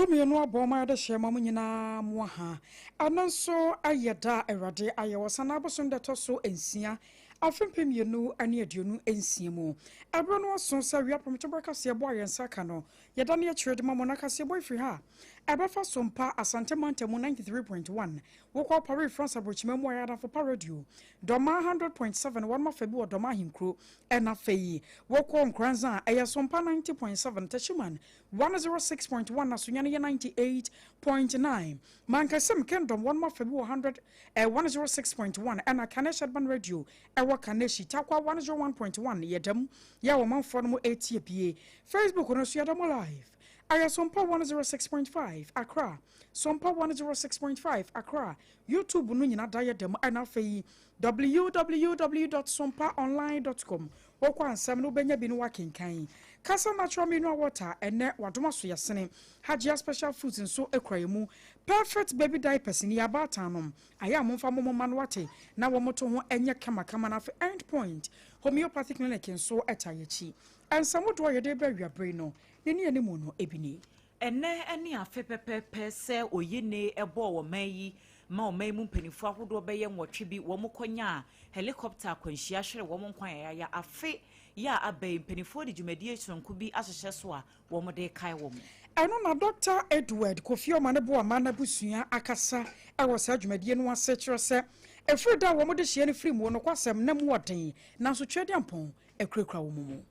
Dummy no boma de shema munyina mwaha. Ananso ayeda erade ayewasana bosom de toso ensia. Afempem yenu ani aduonu ensia mu. Abro no so sa wi apomto kase bo ayensa ka no. Yeda ne chirede mamona kase boy free ha. Ebefa sompa asante mantemu 93.1. Woko pare France abrochima mu ayada for radio. Doma 100.7 one ma febi wo doma hinkro ena feyi. Woko nkranza eye sompa 90.7 Tashiman 106.1 na sunyane 98.9. Mankasem Kingdom one ma febi 106.1 ena Kanesha Ban Radio ewa Kaneshi takwa 101.1 yedam ya wo manfo no 80 pie. Facebook no so yedam live. Aya SOMPA 106.5 Accra, SOMPA 106.5 Accra, YouTube no nyina dayedem ana fei www.sompaonline.com. Wokwa ansam no benya bi no wakenkan. Kasa natural mineral water ene wadoma so yesene. Hajia special foods nso ekwayemu. Perfect baby diapers ni abatanom. Aya momfa momma no wate na womoto ho enye kama na for end point. Homeopathic clinic nso etayechi. Ansam do yede ba wiabre no. Neni animu no ebini. Ene afe pepepe se oyene ebo wo mayi ma o mayi mu mpanifo ahodo beye nwotwe bi wo mokonya helicopter kwanhia hwere wo monkwan ya afe ya abai mpanifo de dwumadie sonko bi ahyehye so a wo mode kai wo mo. Eno na Dr. Edward Kofi Omanebo amana busua akasa ewo sa dwumadie no ase kire se efiri da wo mode hye ne firi mu no kwasem na mu woden na so twede ampon ekrekra wo mu.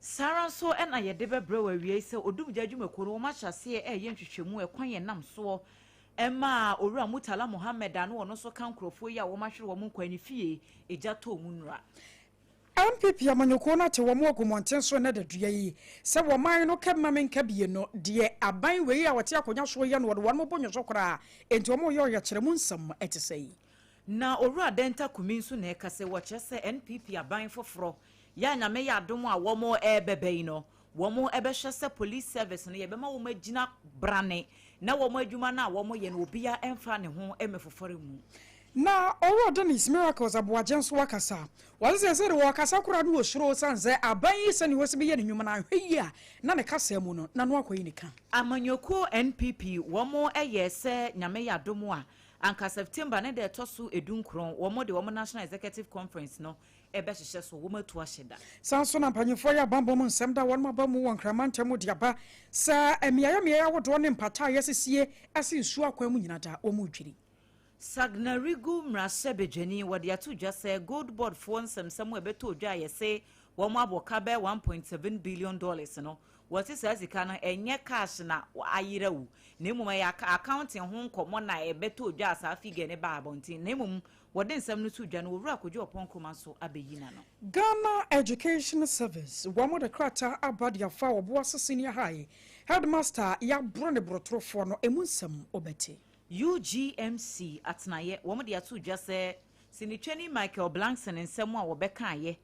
Sara so ena yede bebre wa wie se odum jadwumako no ma hyase eye ntwetwemu ekwan ye nam so ema owura Mutala Mohammed anu ono so kan krofo ya wo ma hwere wo nkwan fie eja to mu nura MPP amanyoko na te wo mo agumonten so na dadua yi se wo man no kema menka bie no de aban wei a wote akonya so ye no wo mo bonyo so kora enti wo mo ye kyere mu nsam etesei na owura denta kumi so na ekase wo kyese NPP aban foforo ya na me ya dom a wo mo ebebe no wo mo ebehwese police service no ye be ma wo magina brane na wo mo adwuma na wo mo ye no obi ya emfa ne ho emefofore mu na owo Dennis Miracles aboagenso wakasa waze se de wakasa kura do osuro sanze aban yi se ne wose ye ne nwuma na hwe a na ne kasa mu no na no akoyi ne ka amanyoko NPP wo mo eye se nyame ya dom a anka September ne de tosu edunkron wo mo de wo National Executive Conference no ebe hyehyɛ so wo matu ahyeda sanso na mpanyefo ya bambo mu nsɛm da wɔn maba mu wɔn kramanta mu diaba sa emiaya wodo ne mpata yesesie ase nsu akwan mu nyina da wo mu dwiri Sagnarigu mrasebejeni wode atu dwa sɛ gold board fo nsɛmsɛm ebeto dwa yɛse wo mo aboka bɛ 1.7 billion dollars no wɔte sɛ sika no enye cash na ayirawu na emum ya accounting ho nkomo na ebeto dwa asa figure ne ba abontin na emum wode nsɛm no tu dwa no wura kodwo oponkoma so abeyina no Ghana Education Service wamo de krata abadia fa obo senior high headmaster ya brone brotrofo no emu nsɛm obete UGMC atnaye womo de atu dwa sɛ sinitwani Michael Blankson nsɛm a wobɛka ye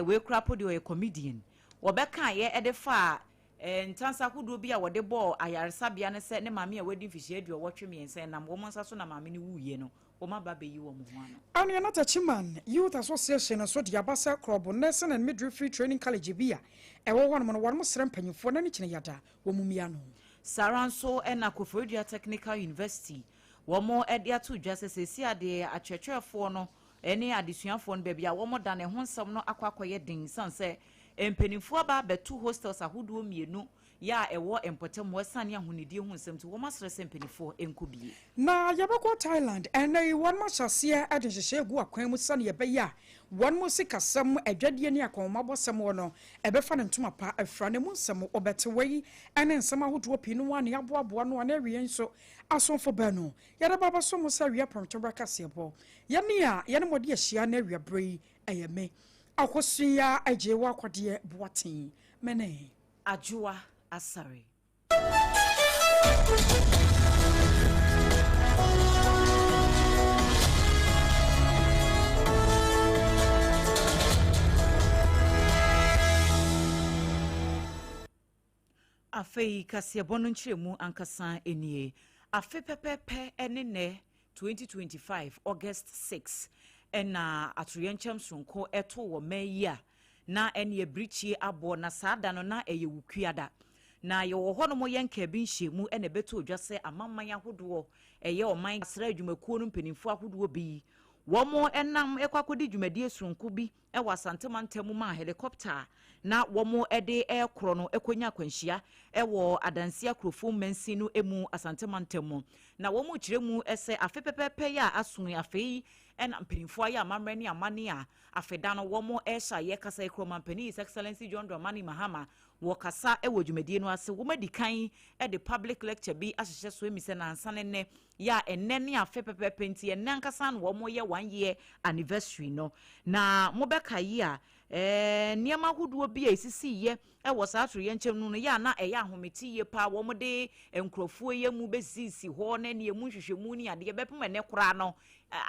we krapo de o comedian wobɛka ye edefa ntansa kudo bi a wode ball ayaresabia ne sɛ ne maame a wadi mfihye aduo wɔtwe miense nam wo monsa so na maame ne wuye no wo ma ba beyi wo mo ho ano anu ya nata chiman Youth Association so de abasa club nursing and midwifery training college bia ewo won mo no won mo srem panyimfo na ne kine yada wo mumia no Saranso ena Koforidua Technical University wo mo ede atu dwa sɛ si ade atwetwefo no ene adesuafo no baabi a wo mo da ne ho nsɛm no akwakoye din sanse empenifo ba betu hostels ahodo mienu ya ewo empotem wasane ahonidie ho nsɛm to wo masre sempenifo enkobie na yabako Thailand ene won ma hyase adenhyehyɛ gu akwan mu sane yɛbɛya won mo sikasɛm adwadie ne akonmabɔsɛm wo no ɛbɛfa ne ntoma pa afra ne mu nsɛm obɛtewei ene nsɛm ahodo pinu wa ne aboaboa no na awie nso asonfo ba no yɛda baba so mo sa wi apɔntɔbra kasebo yɛne a yɛne mode ahyia na awie brei ɛyɛme AKOSUA AGYEIWAA kwade boaten mene ADWOA ASARE afei kasebo no nkyeremu ankasa enie afe pepepe ene ne 2025 August 6 ena atoyenchem sonko eto wo mayi a na ene ebrichie abo na saada no na eye wukuada na ye wo hono mo yenka bi nhyiemu ene beto odwa se amamman ahodo eye oman asra adwumakuo no mpanimfo ahodo bi womo enam ekwakodi dwumadie surunku bi ewa santemantam ma helicopter na womo ede ekro no ekonya kwanhia ewo adanse akrofo mansi no emu asantemantam na womo kiremu ese afepepepe ya asun afei ena mpanimfo ya amamre ne amane a afeda no womo esha ye kasa ekroma mpani His Excellency John Dramani Mahama wakasa ewo dwumadie no ase wo madikan de public lecture bi ahyehye so emise na ansane ne ya enne ne afepepepe nti enne ankasa no womo ye 1 year anniversary no na mobeka yi a niam ahodo bi a esisi ye ewo saatro ye nchem no ya na eya ahometi ye pa womo de enkrofo ye mu bezisi ho na ne emu hwehwemu ni ade bepem ene kora no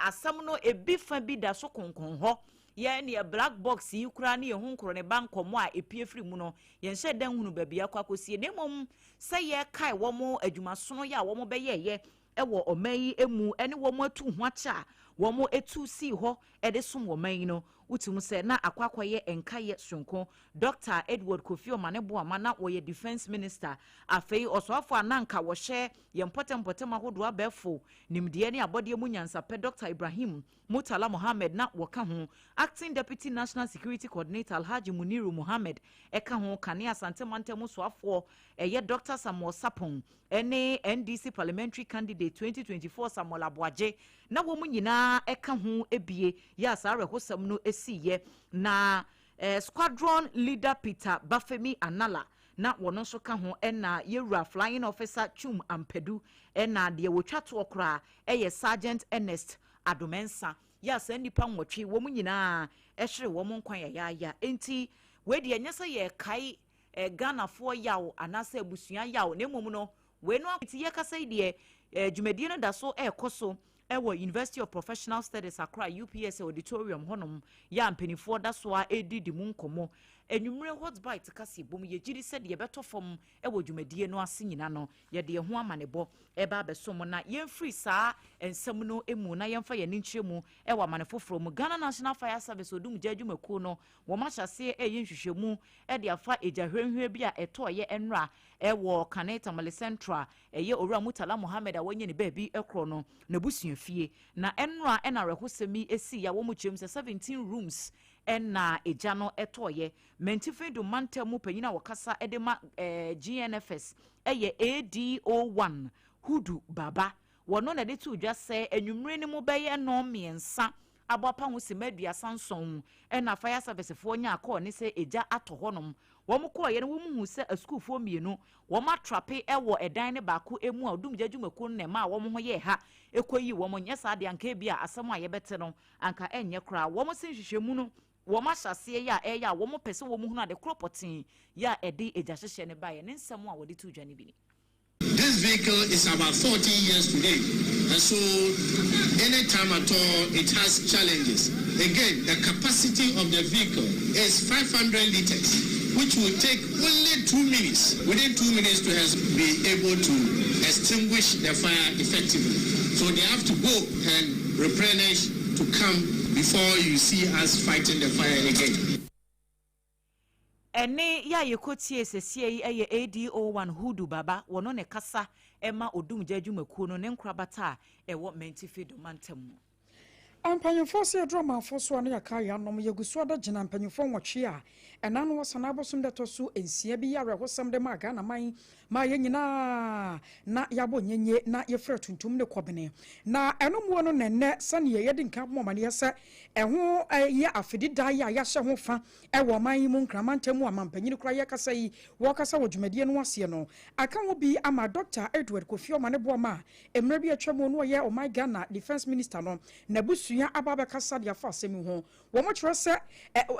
asam no ebi fa bi da so konkon ho ye ne black box yi kura ne ehun kro ne bankomo a epie firi mu no ye nhye dan hunu babia kwakosie ne mom se ye kai womo adwumasono ya womo beye ewo omayi emu ene womo atu ho acha womo etu si ho ede som womayi no utum se na akwakoye enkaye sonko Dr. Edward Kofi Omanebo amana wo ye defense minister afei osoafo ananka wo hye ye mpotem ahodo abefo nimde ne abode mu nyansape Dr. Ibrahim Mutala Mohammed na woka ho acting deputy national security coordinator Alhaji Muniru Mohammed eka ho kane asantemantam soafo eye Dr. Samuel Sapon ene NDC parliamentary candidate 2024 Samuel Aboaje na wo mu nyina eka ho ebie ya sare hosam no esiye na squadron leader Peter Bafemi Anala na wono so ka ho ena yewura flying officer Chum Ampedu ena de wotwa to okra eye sergeant Ernest Adomensa ya sa nipa nwotwe wo mu nyina ehwere wo mu nkwan ya enti we de nyesa ye kai Ghana fo yawo anasa abusua yawo na emom no we no ati ye kasa de dwumadie no da so ekoso ewo University of Professional Studies Accra UPS auditorium honom ya mpanifo da so a edidi mu nkomo enwumre hot bite kase bom ye giri se de beto fom ewo dwumadie no ase nyina no ye de ho amanebo eba abesom na ye free saa ensem no emu na ye mfa ye ninkyeremu ewo amanefoforo mu Ghana National Fire Service odum jadwumaku no wo machase eye nhwehwemu e de afa ejahwenhwe bi a eto ye enra ewo Kaneta Mali Central eye Owura Mutala Mohammed a wonye ne baabi ekro no na busua fie na enra ena rehosemi esi ya wo mu kyem 17 rooms ena eja no etoye mentifedo mantamu panyina wakasa edema GNFS eye ADWOA Hudu Baba wono na de tu dwa se enwumre ni mu beye no miensa abapa ho semadua sanson ena fire service fo nya akọ ne se eja ato honom wo mu kọ ye no wo mu hu se school fo mienu wo ma trape ewo edan ne baako emu a odum jadwumaku ne ma wo mu ho ye ha ekoyi wo mu nyesa de anka bia asem a ye bete no anka enye kra wo mu sin hwehwemu no wo ma hyase ya eya wo mu pese wo mu hu na de kropotin ya ede eja hyehye ne baye ne nsem a wo de tu dwa ne bi ni. This vehicle is about 40 years today, and so anytime at all it has challenges. Again, the capacity of the vehicle is 500 liters, which will take only 2 minutes. Within 2 minutes to be able to extinguish the fire effectively. So they have to go and replenish to come before you see us fighting the fire again. Ene ya yekotie sesie eye ADWOA Hudu Baba wono ne kasa ema odum jadwumaku no ne nkrabata ewo mentifedo mantamu. Ampanyefo se drama foso na yaka ya nom yeguso da gina ampanyefo nwotwe a ena no wasana abosom de toso ensia bi ya rehosam de ma Ghana man ma ye nyina na yabo nyenye na ye fra tuntum ne kobene na enomo no nenne sane ye de nka mo mane yesa eho ye afedi da ya ya hye ho fa ewo man yi mu nkramantamu amampanyini kura ye kasa yi wo kasa wo dwumadie no ase no aka ho bi ama Dr. Edward Kofi Omanebo ma emre bi atwamo no ye o my Ghana defense minister no na busuya ababe kasa de afa asemi ho wo mo kyerɛ sɛ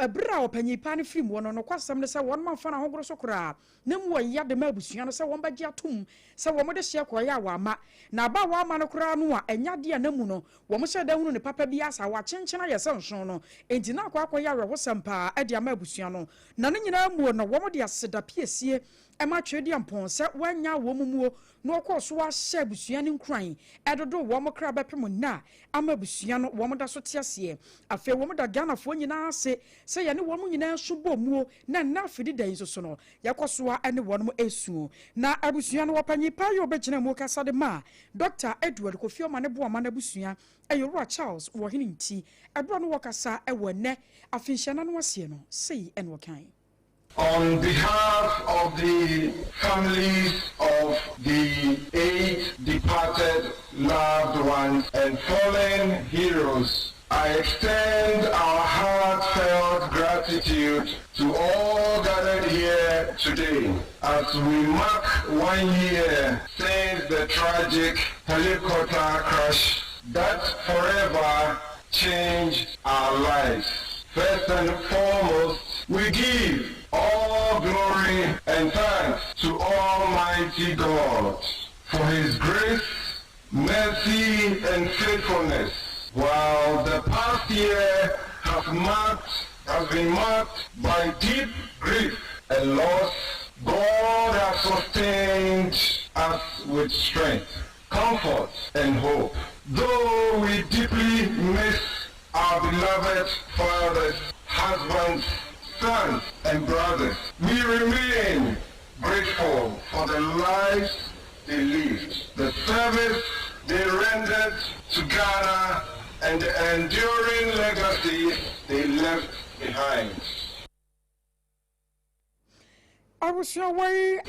ebra opanyipa ne film wono no kwasɛm ne sɛ won manfa na hogoro so kura na mu ya de ma busua no sɛ won bagye atom sɛ wo mo de hye kɔ ya wa ama na ba wa ama no kura no a enya de na mu no wo mo hyɛ da hunu ne papa bi asa wa kyenkyena yɛ sɛ nson no enti na akwa ya we hosam pa ade ama busua no na ne nyina mu no wo mo de aseda piesie ema twedi ampon se wanya wo mumuo no ko so wa hye busua ne nkran edodo wo mo kra bepem na ama busua no wɔn da so te aseɛ afei wɔn da Ghana fo nyinaa ase sɛ yɛne wɔn nyinaa so bɔ muo na na afidi dan so no yɛkɔsoa ne wɔn esuo na abusua no wɔpanyi pa yɛ obɛgyina mu kasa de ma Dr. Edward Kofi Omane Boama na abusua Ayowura Charles wɔ hene nti ɛbro no wɔkasa ɛwɔ nɛ afinhyɛna no asie no sei ɛne wɔkan. On behalf of the families of the 8 departed loved ones and fallen heroes, I extend our heartfelt gratitude to all gathered here today as we mark 1 year since the tragic helicopter crash that forever changed our lives. First and foremost, we give all glory and thanks to Almighty God for His grace, mercy, and faithfulness. While the past year has been marked by deep grief and loss, God has sustained us with strength, comfort, and hope. Though we deeply miss our beloved fathers, husbands, sons, and brothers, we remain grateful for the lives they lived, the service they rendered to Ghana, and the enduring legacy they left behind. I was your way,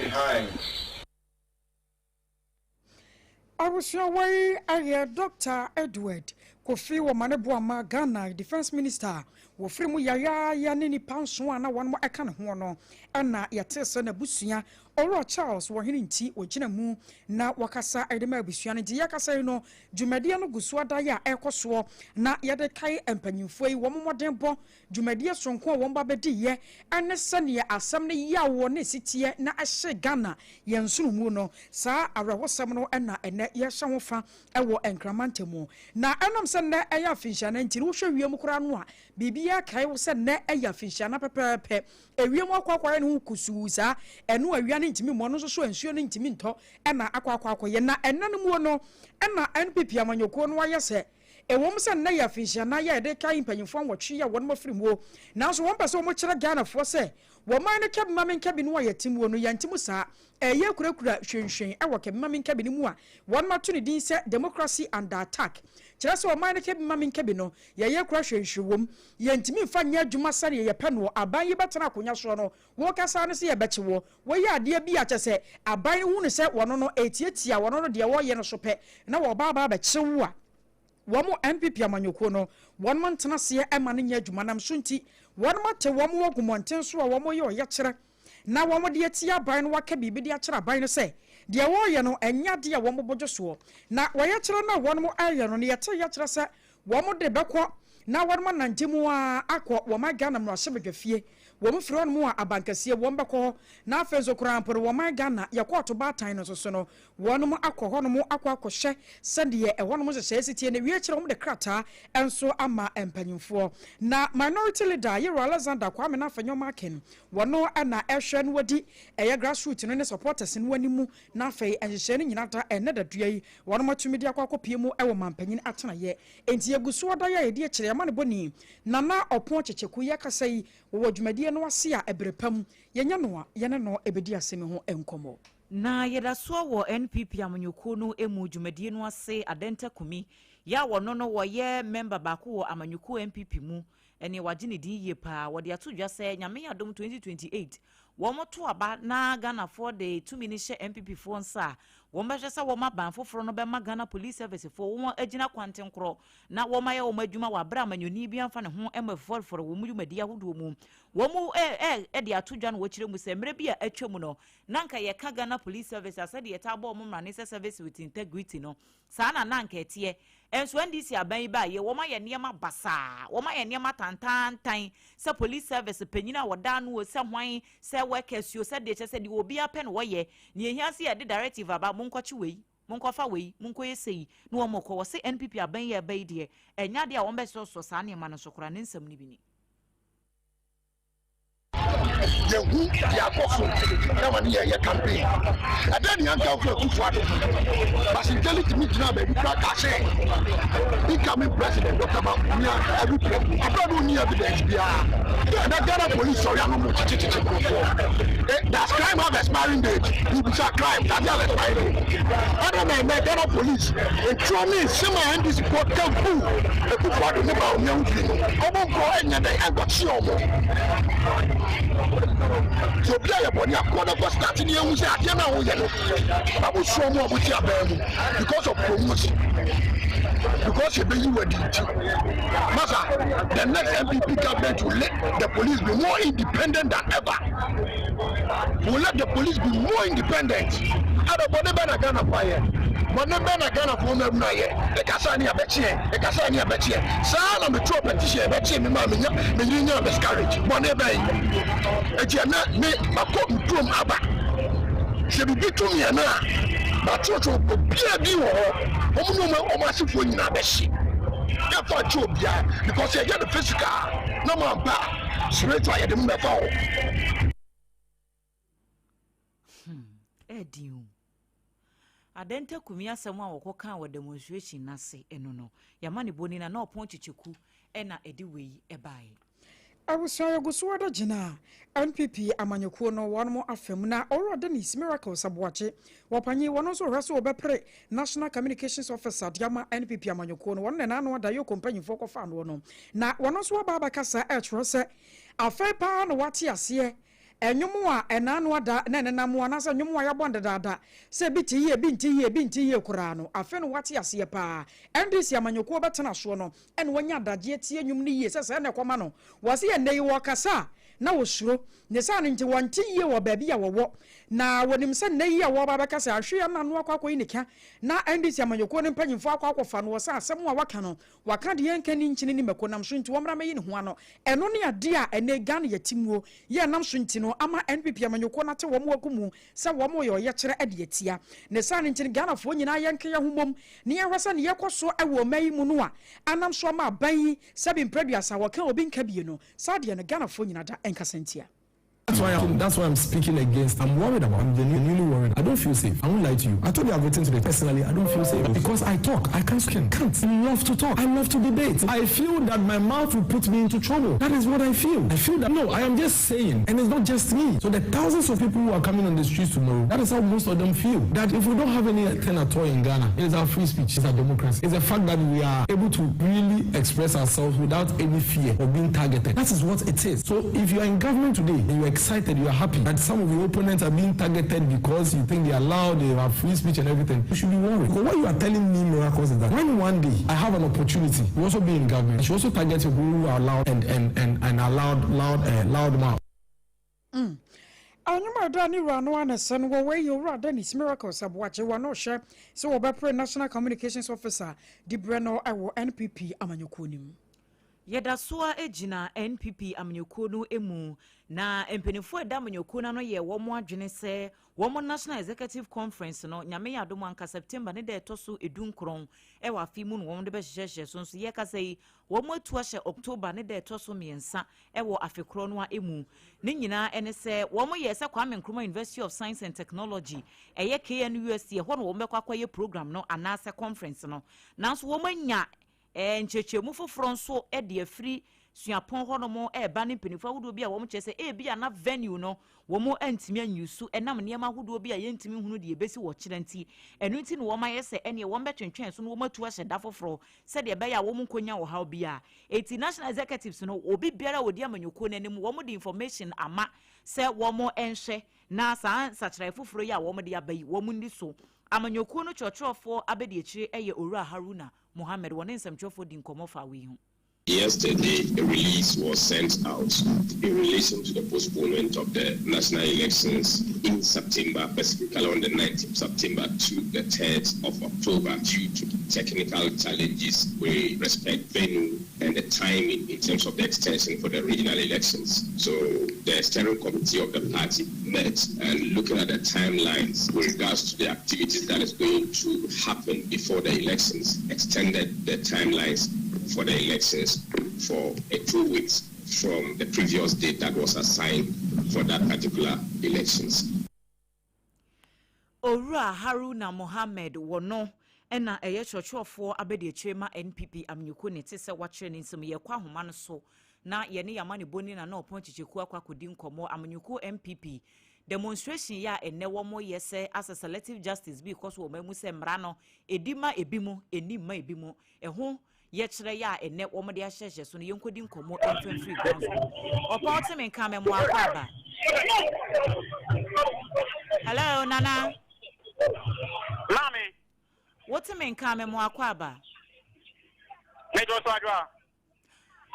Dr. Edward Kofi Omane Boama Ghana Defense Minister. Wofiri mu ya ne nipa nso ana wɔn mo eka ne ho no ɛna yɛte sɛ na busua Owura Charles wɔ hene nti wɔgyina mu na wakasa edema busua ne di yakasa no dwumadie no gusua da ya ɛkɔsoɔ na yɛde kai empanyimfo yi wɔn modern bɔ dwumadie sonko wɔn ba bedi ye ɛne sɛ ne asɛm ne ya wɔ ne sitie na ɛhye Ghana yɛn sunu mu no saa awrɛhosɛm no ɛna ɛnɛ yɛhyɛ ho fa ɛwɔ enkramantemu na ɛnam sɛ ne ɛyɛ afinhyia na nti wo hwɛ wiem kora no a bibia kai wo sɛ ne ɛyɛ afinhyia na pɛpɛpɛ ewiem akwakwaa ne ho kusu saa ɛno awia ne ntimi mo no so nsuo ne ntimi ntɔ ɛna akwakwaa na ɛna no mu no ɛna NPP amanyɔkuo no ayɛ sɛ ewom sɛ ne yɛ afinhyia na yɛ de kai mpanyimfo nwɔtwe yɛ wɔn mafiri mu nanso wɔn pɛ sɛ wɔn kyerɛ Ghana foɔ sɛ wɔman ne kɛbi mamen kɛbi no yɛ timu no yɛ ntimu saa ɛyɛ kurakura hwenhwen ɛwɔ kɛbi mamen kɛbi no mu a wɔn ma to ne din sɛ democracy under attack kyerɛ sɛ wɔman ne kɛbi mamen kɛbi no yɛ kura hwenhwen wom yɛ ntimi mfa nyɛ adwuma sare yɛ pɛ no aban yi bɛtena akonya so no wo kasa ne sɛ yɛ bɛkye wo wo yɛ adeɛ bi a kyɛ sɛ aban hu ne sɛ wɔn no etietia wɔn no deɛ wɔyɛ no so pɛ na wɔ ba bɛkye wo a wɔn NPP amanyɔkuo no wɔn mo ntena seɛ ɛma ne nyɛ adwuma nam so nti wɔn mo te wɔn wɔ gumɔnten so a wɔn yɛ ɔyɛ kyerɛ na wɔn de atia aban no waka biribi de akyerɛ aban no sɛ deɛ wɔyɛ no ɛnya de a wɔn bɔdwo soɔ na wɔyɛ kyerɛ na wɔn mo ayɛ no ne yɛte yɛ kyerɛ sɛ wɔn de bɛkɔ na wɔn mo nante mu a akɔ wɔn Ghana mu ahyɛ badwafie wɔn firi wɔn mu a abankasie wɔn bɛkɔ na afɛ zo kora mporo wɔn Ghana yɛkɔ to baatan no so no wɔn mo akɔ hɔ no mo akɔhyɛ sɛdeɛ ɛhɔ no mo hyehyɛ sitie na wie kyerɛ wɔn de krataa ɛnso ama mpanyimfoɔ na minority leader Yero Alexander Kwame na afanyɔma aken wɔn ɛna ɛhwɛ no wadi ɛyɛ grassroots no ne supporters no wani mu na afɛ ɛhyehyɛ no nyina da ɛnɛ da dua yi wɔn mo atumi de akɔpie mu ɛwɔ mampanyin atena yɛ enti eguso da yɛ yɛde kyerɛ yɛma ne bɔni nana ɔpon kyekyeku yɛ kasa yi wɔ dwumadie no wase a ebrepam yɛnya no a yɛne no ebedi asɛm ho enkomo na yɛda so wɔ NPP amanyɔkuo no emu dwumadie no ase adenta kumi ya wɔno no wɔyɛ member baako wɔ amanyɔkuo NPP mu ɛne wagye ne din yie paa wɔde ato dwa sɛ nyame adom 2028 wɔn to aba na Ghana for the 2 minutes NPP for nsa wɔn bɛhwɛ sɛ wɔn aban foforɔ no bɛma Ghana police service for wɔn agina kwantenkorɔ na wɔn ayɛ wɔn adwuma wɔ abra amanyɔni bi amfa ne ho ɛmɛfɔrɔfɔrɔ wɔn mu dwumadi ahodoɔ mu wɔn de ato dwa no wɔkyerɛ mu sɛ mmerɛ bi a atwa mu no nanka yɛka Ghana police service asɛ de yɛta abɔ wɔn mmara ne sɛ service with integrity no saa na nanka ɛteɛ enso NDC aban yi ba ye wɔn ayɛ nneɛma basaa wɔn ayɛ nneɛma tantantan sɛ police service panyina wɔda no sɛ hwan sɛ workers yo sɛ de kyɛ sɛ de obi apɛ no wɔyɛ ne ehia se yɛ de directive aba monkɔkye wei monkɔfa wei monkɔyɛ sei na wɔn mɔkɔ wɔ se NPP aban yi aba yi deɛ ɛnya de a wɔn bɛsɔ saa nneɛma no so kora ne nsɛm ne bi ni who the AKOSUA now and here campaign. And then the uncle but she tell it to me now, baby, incoming president, Dr. Mamunia, every president. I don't need evidence. That Ghana police, sorry, I'm not that's crime of expiring date. It's a crime. That's the expiring date. Other than that, Ghana police, and Trump, some and this report come through. The people are about young people. I won't go in and I got you. So, play upon your corner for starting the young I will show more with your baby because of promotion. Because you were the next MPP government will let the police be more independent than ever. Will let the police be more independent. I don't want to Ghana fire. But no better Ghana for them now. The Cassania Betchie, the Cassania Betchie. Son of the troop petition, Betchie, me miscarriage. Whatever. It's not me, my cotton drum abba. She be to me now. But you to be a massive in a machine. Therefore, because you get the physical, no more bad. Spiritual, you didn't fall. Eddie. Adente kumia semwa wakoka wa demonstration nase enono. Yamani boni na no ponchi chiku ena ADWOA ebae. AGYEIWAA AGYEIWAA ADWOA NPP amanyekuo no wanmo afem na already nis miracles abwache wapanyi wono so hweso obepre National Communications Officer diama NPP amanyekuo no wonne na no adayo companyfo kofa no no na wono so baba kasa se afepa no wate ase enyumu a enanu ada na nenamu anasa enyumu a yabonde dada se binti kura no afe no wate ase pa ndc amanyekuo betena so no ene wanya adaje tie enyum ni ye se na ekoma no wase ye nei wo kasa na wosuro ne sa no nti wonte ye wo baabi a wo na wonim se nei a wo baba kasa ahwe na no akwa nika na ndc amanyekuo ne mpanyimfo akwa no wasa asem a waka no waka de yenka ni nchini ni mekonam so nti womra meyi ne ho ano eno ne ade a ene Ghana yatimuo ye nam so nti no ama NPP amanyekuo na te wo mo akumu se wo mo ye kire ade atia ne sa no nti Ghana fo nyina yenka ye homom ne ye hwasa ne ye koso ewo mayi mu no a anam so ma ban sabi mpraduasa waka obi nka bie no sa de ne Ghana fo nyina da enkasentia. That's why I'm speaking against. I'm worried about. I'm genuinely worried. I don't feel safe. I won't lie to you. I told you I've written today. Personally, I don't feel safe because I talk. I can't. I love to talk. I love to debate. I feel that my mouth will put me into trouble. That is what I feel. I feel that no, I am just saying, and it's not just me. So the thousands of people who are coming on the streets tomorrow, that is how most of them feel. That if we don't have anything at all in Ghana, it is our free speech. It's our democracy. It's the fact that we are able to really express ourselves without any fear of being targeted. That is what it is. So if you are in government today and you are excited, you are happy that some of your opponents are being targeted because you think they are loud, they have free speech and everything, you should be worried. Because what you are telling me, miracles, is that when one day I have an opportunity to also be in government, I should also target people who are loud and are loud mouth. Anyuma dani rano anasan wo we you rather nis miracles abwache wano she so obepre National Communications Officer di Breno ewo NPP amanyekuo nim. Yedasua ejina NPP amanyekuo no emu na empenifo eda amanyekuo na no ye womo adwene se womo National Executive Conference no nyame ya domo anka September ne de etoso edunkron e wa fi mu no womo de be hyehyehye so ye ka sei womo atu ahye October ne de etoso miensa e wo afekro no a emu ne nyina ene se womo ye se Kwame Nkrumah University of Science and Technology eye KNUST ho no womo bekwa ye program no anase conference no nanso womo nya nchechemu foforo nso e de afri suapon ho no mo e ba ne penifo ahodo bi a wo mo chese e bi na venue no wo mo antimi anyusu enam niam ahodo bi a yentimi hunu de ebesi wo kyerenti enu nti no wo ma yese ene wo mbetwentwen so no wo matu ahye da foforo se de be ya wo mo nkonya wo haw bi a eti national executives no obi biara wodi amanyoko nanim wo mo de information ama se wo mo enhwe na sakyerɛ foforo ya wo mo de abai wo mo ndi so amanyoko no chochofo abedi akire eye Owura Haruna Mohammed wone nsamchofo di nkomo fa wi hu. Yesterday, a release was sent out in relation to the postponement of the national elections in September, specifically on the 9th of September to the 3rd of October, due to technical challenges with respect venue and the timing in terms of the extension for the regional elections. So the steering committee of the party met and looking at the timelines with regards to the activities that is going to happen before the elections, extended the timelines for the elections for 2 weeks. from the previous date that was assigned for that particular elections. Owura Haruna Mohammed wono ena eye chochofo abedi echema NPP amnyuko ne tese wachre ne nsem ye kwa homa no so na ye ne yama ne boni na opon chicheku akwakodi nkomo amnyuko MPP demonstration ya ene womo yese as a selective justice because wo mamu se mra no edima ebimu enima ebimu eho ye kire ya ene womo de ahyehye so ne yenkodi nkomo free grounds opa otime nka memo akwaba. Hello Nana. Mami. What's me nka memo akwaba? Mejo so adwa.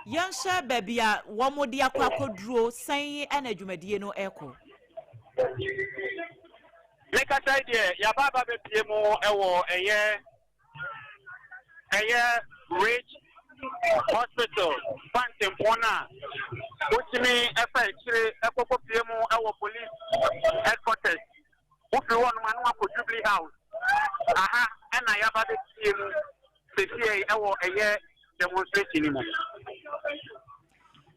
Yansha baby a womo de akwakoduro san ana dwumadie no eko. Leka sai de ya baba be pie mu ewo eye Rich Hospital Phantom Pona. Utimi efa chire ekoko pie mu ewo police headquarters. Ufi wonu manu akọ Jubilee House. Aha, ena ya ba de pie mu sesi ewo eye demonstration mu.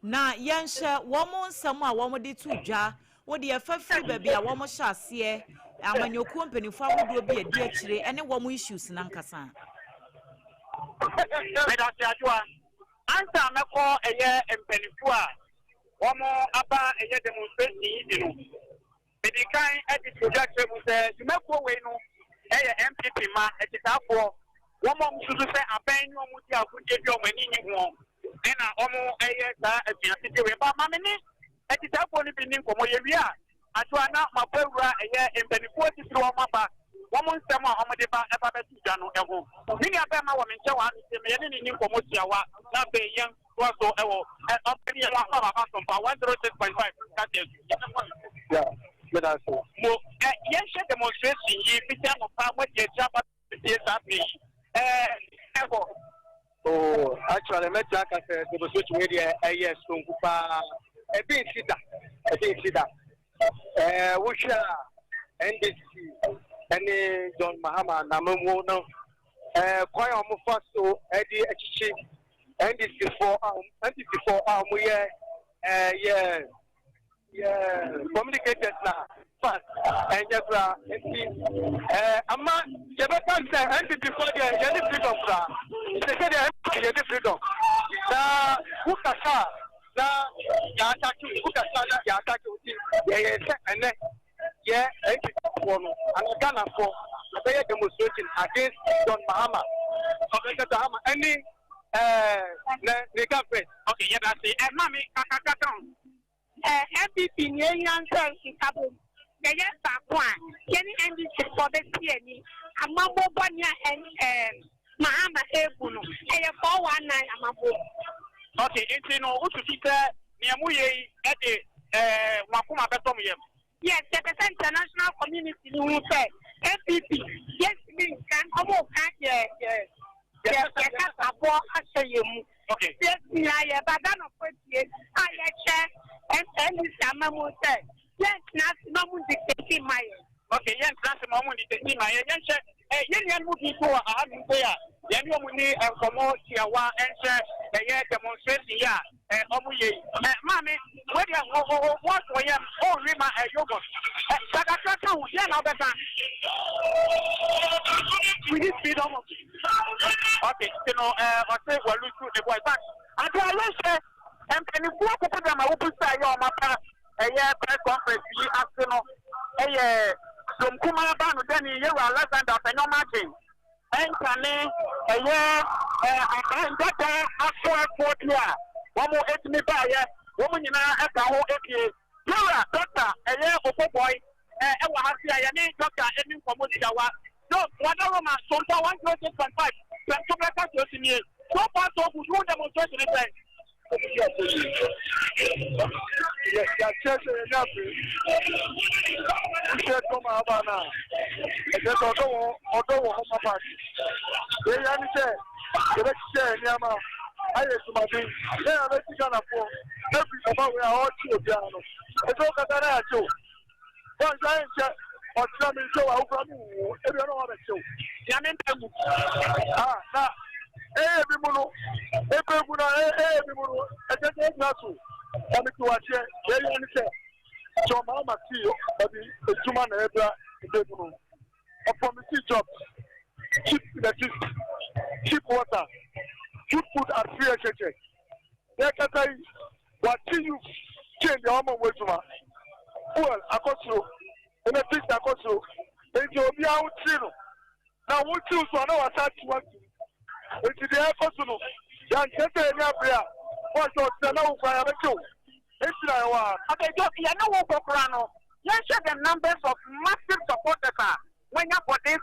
Na yansha womo nsam a womo de tujwa wo de afafiri baby a womo hyase amanyoku mpanifo awodo bi edi akire ene womo issues na nkasa. Medasi adwa. Anta meko eye mpanifo a womo aba eye demonstration yi no. Medikan edit project mu se dumeko we no eye MPP ma etitafo womo msusu se aban no mu ti akuje bi omani ni ho. Ena omo eye ta afiasite we ba mameni etitafo ni bi ni nkomo ye wi a atwa na mabawura eye mpanifo tisiri wo maba womo nsem a omo de ba eba betu dwa no eho mini aba ma wo menche wa ni se me ni ni nkomo tiawa na be yen so ewo opini ya ba SOMPA 106.5 kates yeah medaso mo yen she demonstration yi fitia no pa mo je jaba tie sapi eho oh actually me jaka se demonstration we dey yes so nkupa e bi sida wushia NDC any John Mahama na memo no kwai omo faso edi echichi NDC for mo communicators na fast enyebra enti ama jebeka se NDC for the any freedom fra se say the any freedom na ukasa na ya ataki ukasa na ya ataki uti ye se ene yeah, and Ghana for a demonstration against John Mahama. Any the campaign. Okay, yeah, that's it. Mommy, MPP Nyan in Kabul. The yes, Bakwan, Kenny NDC for the CNE, a Mambo Banya and Mahama Ebuno, a 419 Amabo. Okay, it's no what to see that Niamuye at the Wakuma Batomium. Yes, the international community who say MPP. Yes, me can almost yes. Okay. Yes, me I but I don't put it. I chair and this Amamu said. Yes, not dictating my. Okay, yes, that's the moment dictating my. Yes, young people are having there. Then you money and promote your one and share demonstration. Yeah, Omuye. Mammy, where you what for you? Oh, Rima and yogurt. Sakaka, yeah, now better. We need freedom. Okay, you know, I say, well, look through the boy back. I do say, and you walk up with them, I will put your mappa, a year press conference, you ask to know, a year. Some Kumaraban, then you are less than that, no margin. And can a year, and that actual 4 year. One more 8 me by a woman in a whole 8 years. Dora, doctor, a year of boy, and what has the name doctor, ending for Mosiawa. No, whatever my SOMPA 106.5, so far, so good, no demonstration is like. Yes, that's enough. We said, come on, Havana. And then, although home about they understand, the share Yama. I used to my dream. They are letting Ghana for every moment we are all children. It's all that I do. One giant or tell me so. I hope everyone on the show. Yamin, now Bimuno, Ebuna, Bimuno, and then Nasu, and to watch it, very unsure. So, Mama, see you, the Tuman Ebra, Bimuno. A promising job, cheap electricity, cheap water, cheap food and free exchange. They can say, what you change the armor with you? Well, AKOSUA, and I think AKOSUA, and you'll be out soon. Now, what you so know what I want to. It's the AKOSUA, young Kenya, what's the no fire? It's like, okay, you know what, Corano. Let's check the numbers of massive supporters when you for this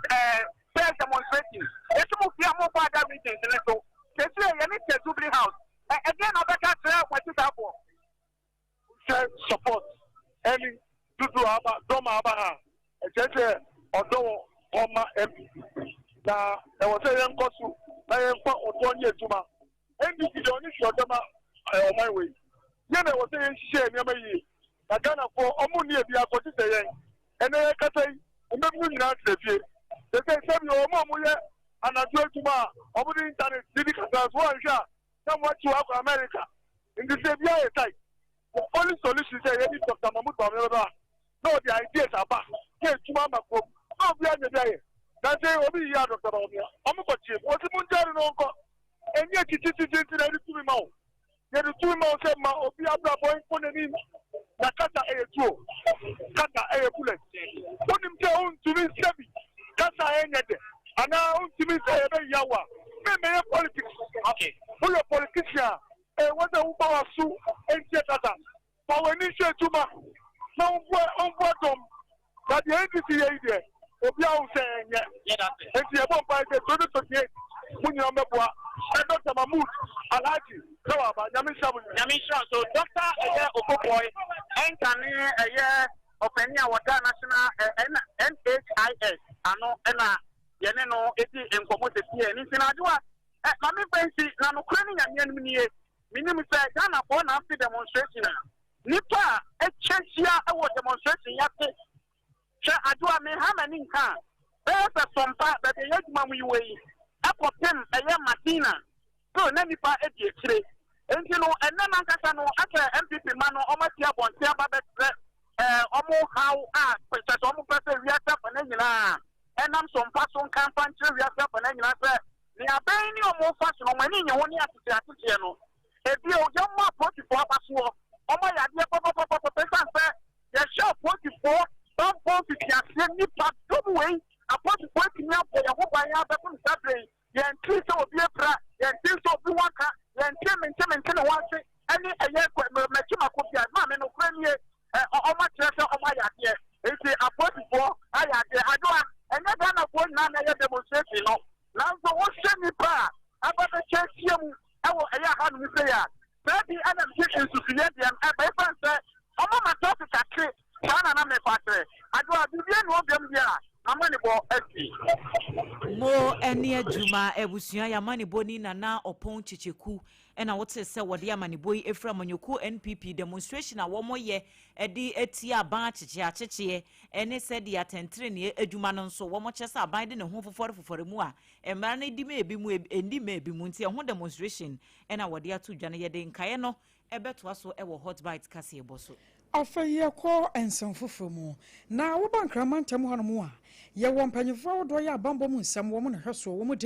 fair demonstration. It's more more for other regions. So, they say you need to do the house. Again, I better tell what you have for. Support any Dudu Aba, Doma Abaha, etc. Or Doma MP. Now, there was a young Kosu, I am for 1 year Juma. NDC don't issue Doma my way. Then there was a shame, Yamayi. I can't afford Omunia be a quantity. And then I can say, remember not the view. They say, some your mom, and I do Juma, over the internet, Civic as one shot. Somewhat to America. In the same year, type. The only solution is any Dr. Mahmoud Bamela. No, the ideas are back. Yes, to Mama. No, behind the day. That's a hobby yard of the Romeo. I'm a chief. What's the Munjar and Uncle? And yet, it is into the 2 months. Yet the 2 months of my Obiabra boy for the name. Nakata A2. Kata A bullet. Put him down to me, Sebi. Kata A. And now to me, Yawa. Maybe politics. Okay. Who are politicians? What the Uber Su and Jetata. For when you say to my no bottom, but the entity idea of Yao saying, and the above by the 2028, when you remember, Dr. Mahmoud Alaji, Yamisha, so Dr. Okoboy, and can a year of any Awada National NHIS, Anna, Yaneno, 80 and promoted here, and in Adwa. Mami Bensi, Nano Crane and Yanmini, minimum Ghana for an after demonstration. Nipa, a Cheshire, our demonstration, Yaki. Adwa may have an income. There's a SOMPA that the young man we weigh. Apple Pim, a young Martina. So, Nanipa, a tree. And you know, and then Ankasano, after MPP Mano, almost here on Tiababet, almost how Princess almost react up and then and I'm some person can't punch react up and then they are paying you more fashion on my name. You only have to say, if you don't want 44 password, oh my idea, Papa, the show 44, don't go to the part two way, a 44 up for your whole by other Saturday. You increase of the Ebra, you increase of the Waka, you increase and watch it, any a year, Machima could be a man in Ukraine, or my treasure of my idea. It's a 44, I do, and then I want none of demonstration. Now, so what's the part about the church? I will have to say, maybe I'm taking to create them. I said, I'm not a topic at it. I'm a factory. I do a billion of them here. I'm only for Mo any Juma, Ebusia, Yamani Boni, Nana, or Pon Chichiku, and I would say, what the Yamani boy, Ephraim, and Yoku NPP demonstration, a 1 more year, Eddie Etia Banchi, and they said the attentrini, Edumanon, so one much as I bind in a home for a moa, and Marnie Dime be and Dime be Munti, a one demonstration, and our dear two Jania de Kayano, a bet was so ever hot bites Cassia Bosso. Offer your call and some fufumu. Now, Bankraman Tamuanamua. Ye one penny forward, or ya bamboo, some woman, her so woman,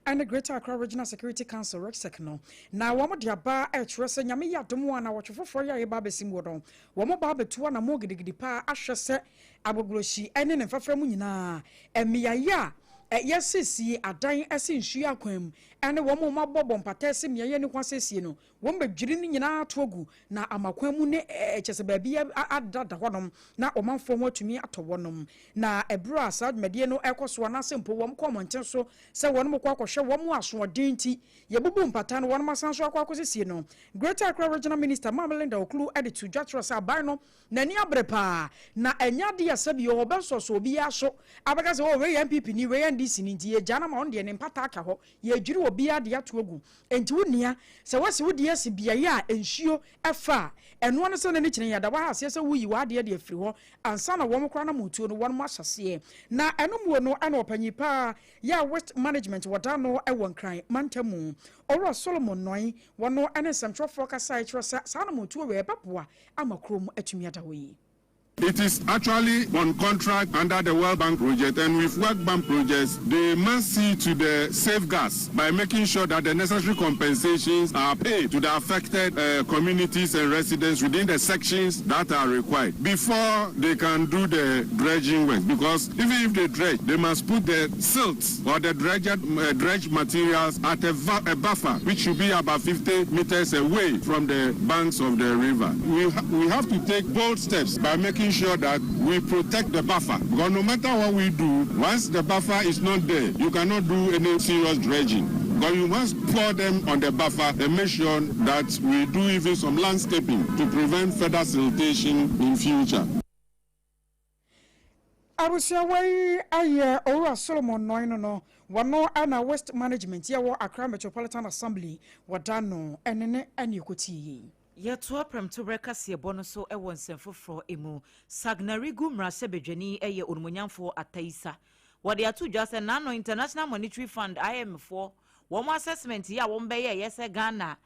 and the Greater Accra Regional Security Council, Rexecno. Now, one of your bar at Rosa Yamia Domuana, watch for ya babbing water. One more barber to one a mortgage pa, Asha set, Abogloshi, and in a Fafamunina, and Mia. Yes, see, a dying as in Shiaquim, and a woman more bob on Patesim Yayani Quasino, one be drilling in our Togu, now Amaquemune, a baby at that one, now a month forward to me at one. Now a brass at Mediano AKOSUA simple one common so, so one more quack or show one more so dainty, Yabum Patan, one more Sanso Quacosino. Greater Accra Regional Minister Marmelinda Oklu added to Jatra Sabino, Nania Brepa, na Enyadia said your best so be a show, Abacas over MPP, New Way. This in India, Janam on the Empataka, ye drew obia de ato agu enti wonia se wase wodi ase biaye a ensuo efa eno no se na ne kire yada wa hase se wuyi wa de afiri ho ansa na wo mkra na mutuo no won ma hyase na eno mu no ana opanyipa ya West Management wadano ewo nkran mantamu oro Solomon Noy wono ene central focus site rosa sana mutuo we baboa amakrom atumi adawe. It is actually on contract under the World Bank project, and with World Bank projects, they must see to the safeguards by making sure that the necessary compensations are paid to the affected communities and residents within the sections that are required before they can do the dredging work. Because even if they dredge, they must put the silts or the dredge materials at a buffer, which should be about 50 meters away from the banks of the river. We have to take bold steps by making sure that we protect the buffer, because no matter what we do, once the buffer is not there, you cannot do any serious dredging. But you must pour them on the buffer and make sure that we do even some landscaping to prevent further siltation in future. Abusiawai aye Ora Solomon no wano ana West Management ya wo Accra Metropolitan Assembly wadano enene anyekoti. Yeto aprem to rekase bono so ewo nsefofro emu Sagnarigu mrasebedwani eye onmonyamfo ataisa wode atu dwase nano International Monetary Fund IMF wo assessment ya wo mbeye yese Ghana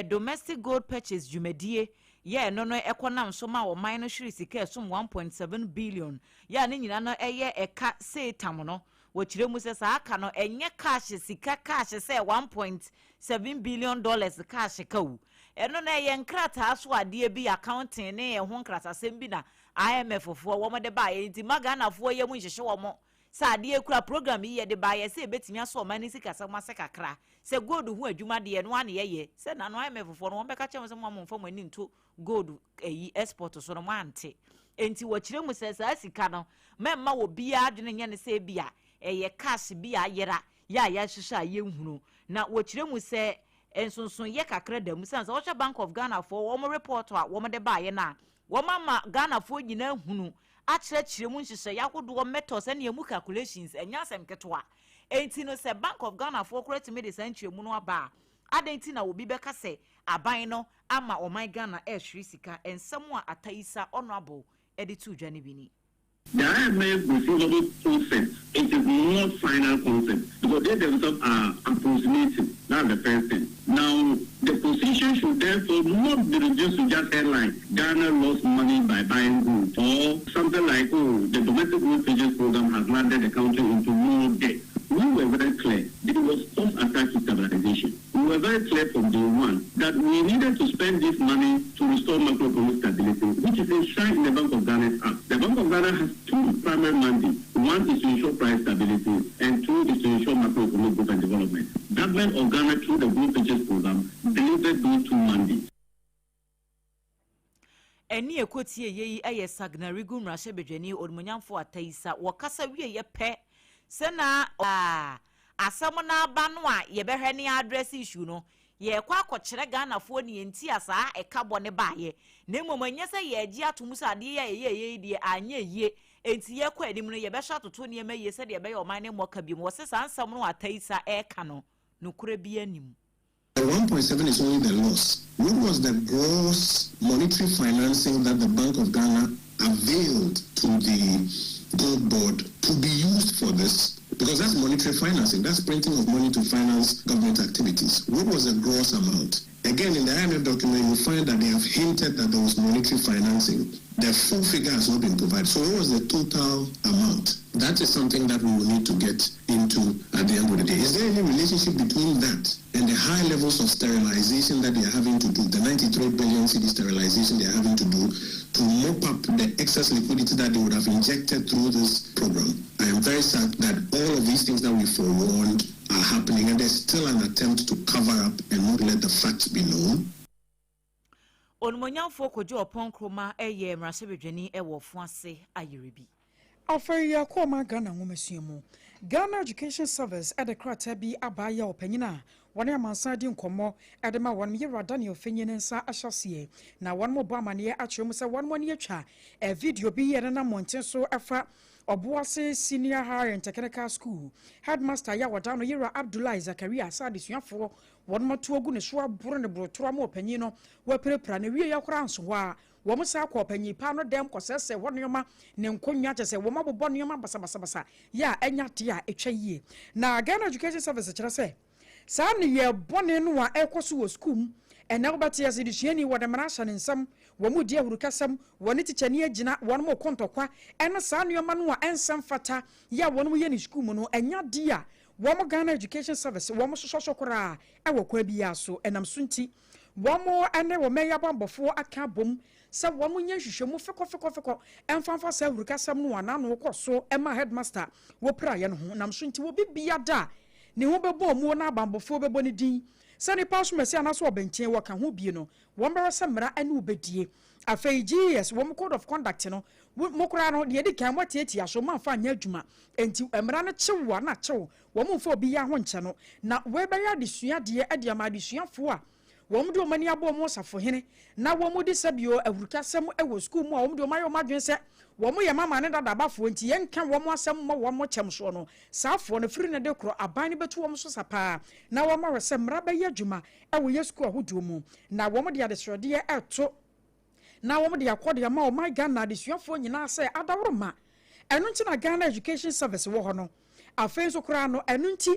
domestic gold purchase jumedie ye no ekonam so ma wo man no hwiri sika som 1.7 billion ya ne nyina no eye eka setam no wo kire mu se sa aka no enye cash sika cash se 1.7 billion dollars cash ka wu eno na ye nkrata so ade bi accounting ne ye ho nkrata sem bi na IMF fo wo mo de ba ye nti magana fo ye mu nhihye wo mo sa ade ekura program yi ye de ba ye se betimi aso mani sika se ma se kakra se gold hu adwuma de ye no ane ye se na no IMF fo no wo beka chem se mo amfo mani nto gold eyi export so no mo ante enti wo kire mu se sa sika no memma wo bia adwene nya ne se bia eye cash bia yera ya hwehwe ye nhunu na wo kire mu se ensonson ye kakra da musanza wo Bank of Ghana for wo report a wo de ba ye na wo mama Ghana for nyina hunu a kire mu nhihye yakodo methods and ye mu calculations enya asem ketwa enti no se Bank of Ghana for correct me de century mu no aba adenti na obi beka se aban no ama oman Ghana hwiri sika ensem a ataisa honorable editu dwane bini. The IMF receivable process, it is not final consent because they themselves are approximating. That's the first thing. Now, the position should therefore not be reduced to just headline. Ghana lost money by buying goods, or something like, oh, the domestic gold purchase program has landed the country into more debt. We were very clear. There was some attack to stabilization. We were very clear from day one that we needed to spend this money to restore macroeconomic stability, which is enshrined in the Bank of Ghana's Act. The Bank of Ghana has two primary mandates. One is to ensure price stability, and two is to ensure macroeconomic growth and development. Government of Ghana, through the gold purchase program, delivered those two mandates. Eni ekotie yeyi eye Sagnarigu mrasebedwani onmonyamfo ataisa wakasa wie ye pe sena asamo na aba no a ye behwe ne address issue no ye kwa akokire Ghana fo ne enti asa eka bone baaye na mmomanya se ye agi atom sa ade ye die anya ye enti ye kwa anim no ye be hwa toto ne emaye se de be ye oman ne moka bi mo se sansam no ataisa eka no nokure bi anim. 1.7 is only the loss. What was the gross monetary financing that the Bank of Ghana availed to the gold board to be used for this? Because that's monetary financing. That's printing of money to finance government activities. What was the gross amount? Again, in the IMF document, you find that they have hinted that there was monetary financing. The full figure has not been provided. So what was the total amount? That is something that we will need to get into at the end of the day. Is there any relationship between that and the high levels of sterilization that they are having to do, the 93 billion cedi sterilization they are having to do to mop up the excess liquidity that they would have injected through this program? I am very sad that all of these things that we forewarned are happening, and there's still an attempt to cover up and not let the facts be known. Onmonyamfo kojo opon kroma eye mrasebedwani ewo fuase ayiribi. Afeya koma Ghana ngomesiemu. Ghana Education Service at the krata bi abaya opanyina. Wane amansa di nkomo edema wan yera Daniel Fenyenensa ahyase. Na wan mo bama ne atwem se wan mo ne atwa. Video bi ye na monten so afa Obuase Senior Higher and Technical School headmaster ya wadano Yira Abdullah Zakaria asade suafo wonma to ogu ne so aboro ne brotora mo panyino waprepra ne wie yakora nso wa wo sa akọ panyi pa no dem kosese wonoma ne nkonwa kyese wo mabobọ nneoma basabasa ya enya te a etwa yie na Ghana Education Service kyerɛ sɛ saa ne ye bone no a ekoso wo school ena wobati ya sidisuani wo de marasha ne nsam wo mu die hurukasam wo ne tichani agina wo mo kontokwa ena saa nneoma no a ensam fata ya wo no ye ne school mu no enya de a wo mo Ghana Education Service wo mo soso kora e wo kwa biya so enam sunti wo mo ene wo meya bambofo aka bom se wo mo nya hwehwemu fekɔ emfanfa sa hurukasam no ana no kɔ ema headmaster wo pra ye no ho nam sunti wo bibia da ne ho bebo mu na bambofo bebo ne din sani pass mesi anaso obenchen wo ka ho bie no wo mbere semra ane obedie afei GS wo code of conduct no mo kura no de kan mo tietia so manfa anya adwuma enti emra no chewo na chewo wo mo mfa obi ya ho nche no na we be ya desua de ade ama desuafo a wo mo de omani abo mo safo hene na wo mo de sabio awurukasem e wo school mu a wo mo de omayo madwen se wo mo ye mama ne dada bafo enti yenka wo mo asem mo wo mo kyem so no saafo no firi ne de kro aban ne betu wo mo so sapa na wo mo rese mra be ya dwuma e wo ye school ahodo mu na wo mo de adesrode e eto na wo mo de akode ma o my Ghana desuafo nyina se adaworoma enu nti na Ghana Education Service wo ho no afei so kra no enu nti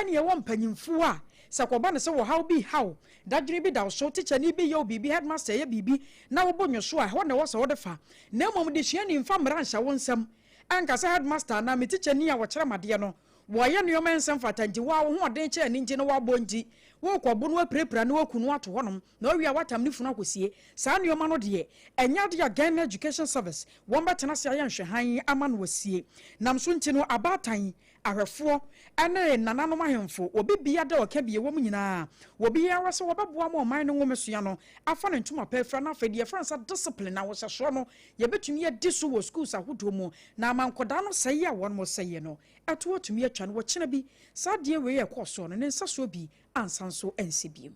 ene ye wo mpanyimfo a sakoba ne se wo how be how dadwene bi da so teacher ni bi ye obibi headmaster ye bibi na wo bonyo so a ho ne wo se wo de fa na mom de hia ni mfa mra nhya wo nsam anka se headmaster na me teacher ni a wo kyere made no wo ye ne yo mensam fata nti wo ho den kye ni nji no wo bonji wo kwobo no aprepra na wakunu ato honom na owia watam ni funu akosie saa ne yo ma no de enya de Ghana Education Service wo mbetena se aye nhwehan ama no wasie nam so nti no abatan ahwefo ene nananom ahemfo obi bia da oka bie wo nyina obi ya wase wo beboa ma oman no ngomesua no afa ne ntuma pefra na afedie fransa discipline na wo hyeso no ye betumi ye di so wo schools ahodo mu na amankoda no seye a won mo seye no eto otumi atwa no wo kyena bi sadie we ye koso no ne nsaso bi ansanso ensibiem.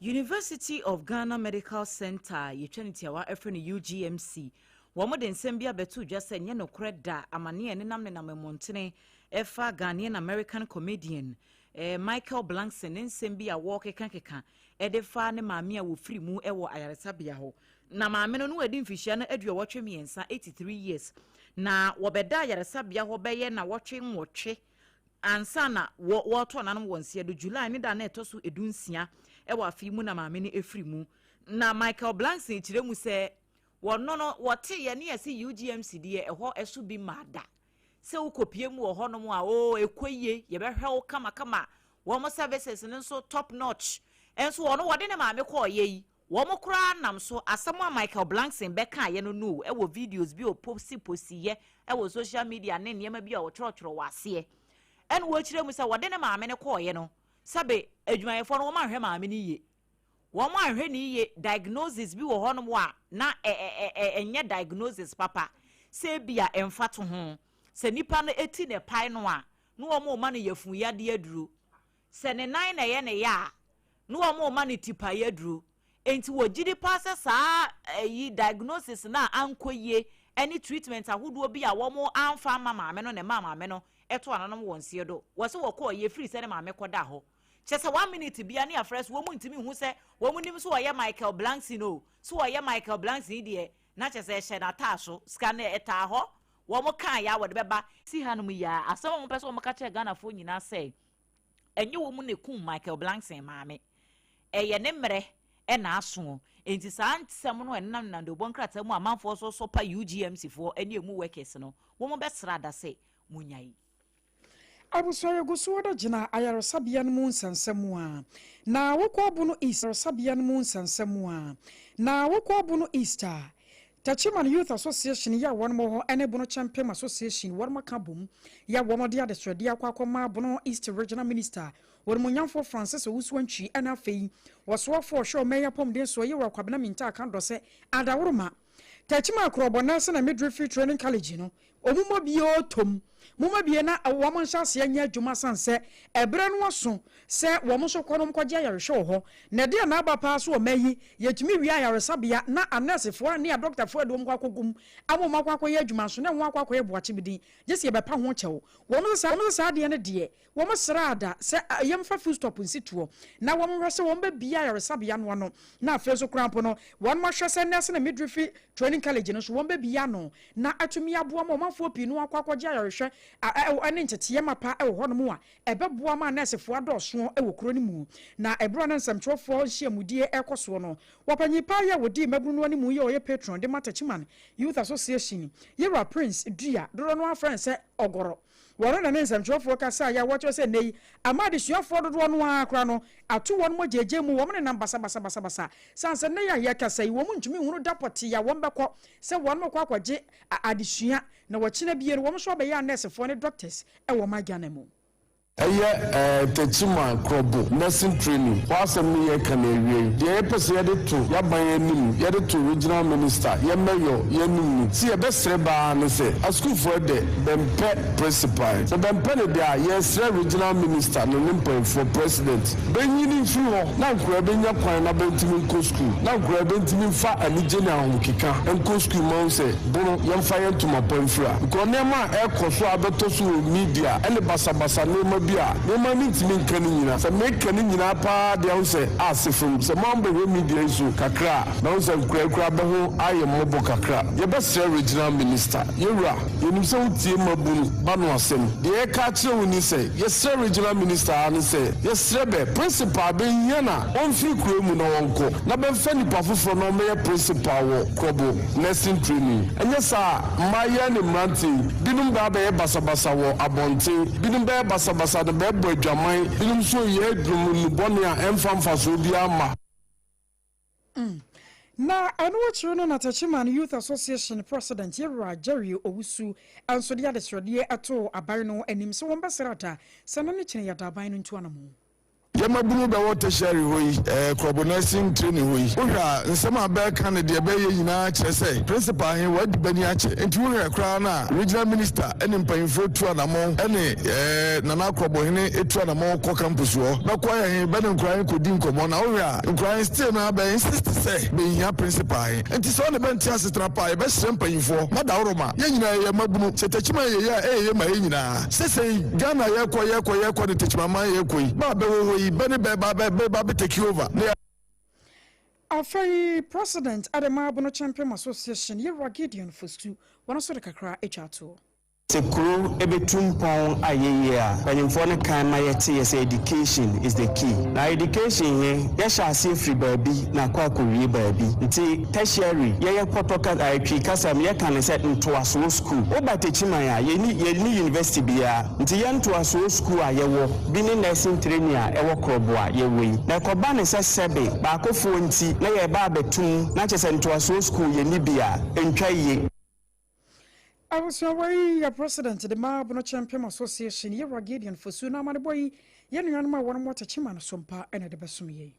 University of Ghana Medical Center yetwanitiawa efre ne UGMC wo mo de nsem bia betu dwase nye no kreda amane ne nam ne nam montene efa Ghanaian American comedian Michael Blankson nsem bia wo keka edefa ne maame a wo firi mu ewo ayaresa bia ho na maame no wadi mfihia na aduo wotwe miensa 83 years na wo beda ayaresa bia ho beye na wotwe nwotwe ansa na wo to nanom wonse do July ne da na etoso edunsia ewo afi mu na maame ne efiri mu na Michael Blankson kire mu se wono no wote ye ne yesi UGMC de eho esu bi mada se ukopie mu wo hono mu a o ekoyie ye behwe wo kama wo mo services ne so top notch enso wono wode ne maame ko ye wo mo kura nam so asem a Michael Blankson beka ye no no e wo videos bi o posi ye e wo social media ne niam bi a wo choro wase en wo kire mu se wode ne maame ne ko ye no sabe adwumayefo no wo ma hwe maame ne ye wo ma hwe ne ye diagnosis bi wo hono mu a na enye diagnosis papa se bia emfato ho se nipa no eti ne pai no a no wo ma no yafun yade aduro se ne nan na ye ne ya no wo ma no tipa yaduro enti wo gidi pase saa yi diagnosis na ankoye any treatment ahodo bi a wo mo amfa maame no ne maame no eto ananom wonse do wo se wo ko ye free se ne maame koda ho chese 1 minute bia ne afresh wo mu ntimi hu se wo mu nim so ye Michael Blankson no so wo ye Michael Blankson de na chese hye na taso scan eta ho wo mo kan ya wo de beba si hanom ya asem mo pese wo mo ka che Ghana fo nyina se enye wo mu ne kum Michael Blankson maame eye ne mre e na aso enti sa nsem no enam na do bonkrata mu amanfo so pa UGMC fo ene emu workers no wo mo besra da se munyai Abusore guso da jina ayarosabia no mu nsansam a na wokɔbu no East ayarosabia no mu nsansam a na wokɔbu no Easter Tachiman Youth Association ya won mo ene bono champion association won maka bom ya wo mo de adesrede akwa bono East Regional Minister won mo nyamfo Francis Owusuantwi ena fei woso for show meya pom den so ye wa kwabena minta kan do se adaworoma Tachiman Krobonase na Midwifery Training College no omuma bio tom muma bie na woman hyase anya adwuma sanse ebre no so se womo so konom kwaje ayarehwe ho na de na aba pa so o mayi yetumi wi ayaresabia na anesefo ne a doctor fo adom kwakogum amoma kwakoye adwuma so na nwa kwakoye boache bidin jese ye bepa ho kyewo womo sa de ne de womo srada se yemfa full stop nsituo na womo hwese womo ba bia ayaresabia no no na afeso krampo no womo hwese nese na midwifery training college no so womo ba bia no na atumi aboa mo manfo pi no akwakoje ayarehwe ane ntetie mapa e wo hono mu a ebeboa ma nesefo adoso e wo kro ni mu na ebro na nsamtwofo hyiamudie ekoso no wapanyipa ya wodi mabunu ani mu ye oye patron de matachiman youth association yera prince dua doro no afran se ogoro woro na nsamtwofo kasa ya wacho se nei amade suafo dodo no akra no atu won mo jeje mu wo me na basa sanse ne ya kasa yi wo mu ntumi hunu dapoti ya wo mbekọ se won mo kwa kwaje adesua na wachina biere wo mo so be ya nurse ne doctors e wo magana mu techima krobo nursing training wasem ni ye kanawie ye pese ye de to ya ban anim ye de to regional minister ye mayor ye nim si ye besre ba no se a school for de bempe principal so bempe ne dia ye sre regional minister no nimpo for president benyini fi ho na nkura benya kwan na bentimi ko school na nkura bentimi fa anije na honkika enko school mo se bono ye fa ye to ma ponfra ko nema e koso abeto so media ele basabasa ne bia no mani timi nkani nyina se mekani nyina pa de on se asefum se mambe we media isu kakra na on se nkura be ho aye mobo kakra ye be sre regional minister yewura yenim se utie maburu bano asem de ka kire woni se ye sre regional minister an se ye sre be principal be nyana on fi kuro mu na wonko na be fa nipa foforo no me principal wo krobo nursing training enye sa maye ne mranti binum ba be basabasa wo abonte binum be basabasa the bebo jamai binum so ye drum lubone a emfamfa so bia ma na anwo no na Tachiman Youth Association President Yera Jerry Owusu anso dia de srode ato aban no anim so won basrata sanane kine yada aban no ntu anamu Yamabunu be water sherry hoyi krobo nursing training hoyi ohwa nsema be kan de be ye nyina kire say principal he wadi bani ache enti wo kra na regional minister ene mpanyimfo tu anamo ene nana krobo hene etu anamo ko campus wo na kwa he be ne nkran ko di nkomo na ohwa nkran still na be insist say be nya principal he enti so ne be ntia sitrapa ye be sere mpanyimfo madawroma ye nyina ye mabunu setachima ye ya ye ma ye nyina sese Ghana ye ko ne techima ma ye ko ba be wo Benny Baby take you over. Afei President Adema Bono Champion Association Yera Gideon Fostu wana so de kakra echato. Sekuru ebetumpon ayeyea banyimfo ne kan ma yete yes education is the key. Na education here ya sha see free baby na kwa kowie baby. Nti tertiary ye potoka IP kasam ye kan set into aso school. Oba Tachiman ya ye ni university bia. Nti ye into aso school a ye wo bi ni nursing training a e wo krobo a ye we. Na koba ne se sebe ba akofo nti na ye ba betum na chese into aso school ye ni bia entwa ye. I was away a president the Bono Champion Association Yera Gideon Fosu na manboy yenuanuma won mo Tachiman SOMPA ene de besumye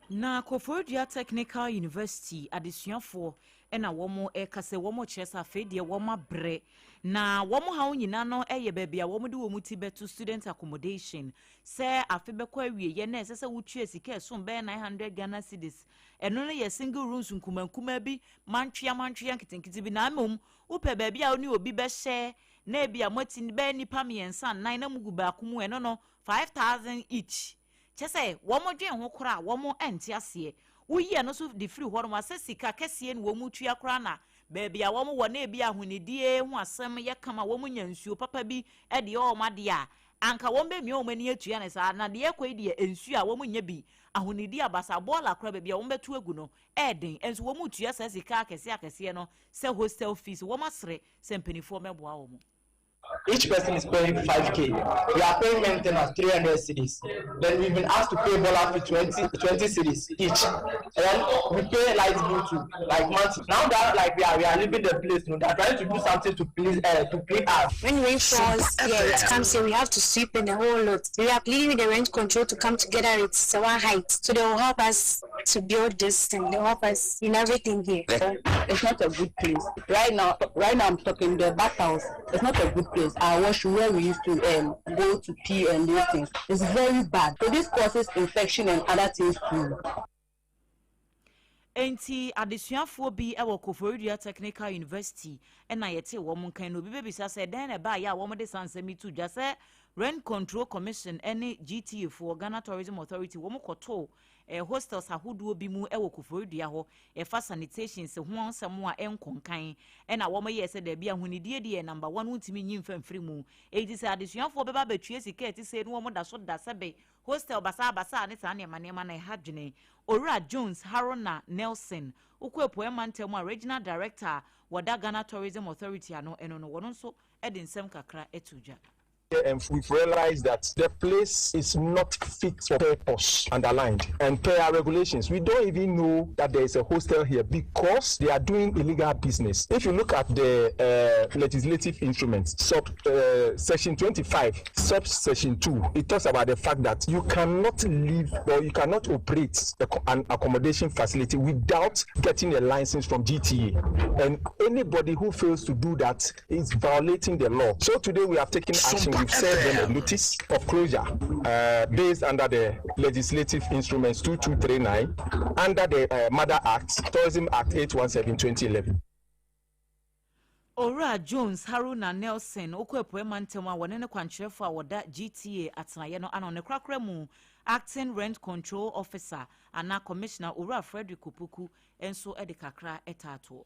na Kofodia Technical University adesuafo ena womo ekase womo chesa afedie womo bre na womo ha onyina no eye bebia womo de womo ti betu student accommodation se afebekwa awie ye na esese wutue sika esum be 900 Ghana cedis eno no ye single rooms nkumankuma bi mantwea nkitinkiti bi na amom upe bebia oni obi be share na bia motin be nipa miensa 9 na mugu ba akumu eno no 5,000 each chese womo dwen ho kora womo enti ase uye no so di free ho no asesika kese no womu tua kora na bebia womo wo na bia ahunidie ho asem ye kama womo nyansuo papa bi e de o made a anka wombe mi o mani atua ne sa na de ekoi de ensu a womo nya bi ahunidi abasa bola kora bebia wombe tu egu no eden enso womo tua sa sika akese no se hostel fees womo asre se mpanifo meboa womo. Each person is paying 5k. We are paying maintenance 300 cedis. Then we've been asked to pay bola fee 20 cedis each. And then we pay light bill too, like monthly. Now that like we are leaving the place, you know, they're trying to do something to please us. When rain falls, it comes in, we have to sweep in the whole lot. We are pleading with the rent control to come together with our height, so they will help us to build this thing. They help us in everything here. It's not a good place. Right now I'm talking the bathhouse. It's not a good place. Our washroom where we used to go to pee and those things. It's very bad. So this causes infection and other things too. Enti adesuafo bi ewo Koforidua Technical University na yete wo mon kan no bi bebisa se den na ba ya wo mo de sansemi tu dwa se Rent Control Commission any GTA for Ghana Tourism Authority wo mo koto hostels ahodo bi mu ewo Koforidua ho fa sanitation se ho ansem a enkonkan na wo mo ye se da bia hunidie die number 1 untimi nyimfa mfiri mu edi se adesuafo beba betue sika eti se no wo mo da so da sebe hostel basa ne sa ne manema na hadwene Ora Jones Haruna Nelson ukwepo emantem a regional director wada Ghana Tourism Authority ano eno no wono so edin sem kakra etuja. And we've realized that the place is not fit for purpose underlined. And per our regulations, we don't even know that there is a hostel here because they are doing illegal business. If you look at the legislative instruments, section 25, subsection 2, it talks about the fact that you cannot live or you cannot operate an accommodation facility without getting a license from GTA. And anybody who fails to do that is violating the law. So today we have taken action. We've served them a notice of closure based under the legislative instruments 2239 under the Mother Act, Tourism Act 817/2011. Ora Jones Haruna Nelson okwepo emantem a wone ne kwankyerefo a woda GTA atanaye no ano ne krakra mu acting rent control officer ana commissioner Ora Frederick Kupuku enso ede kakra etato.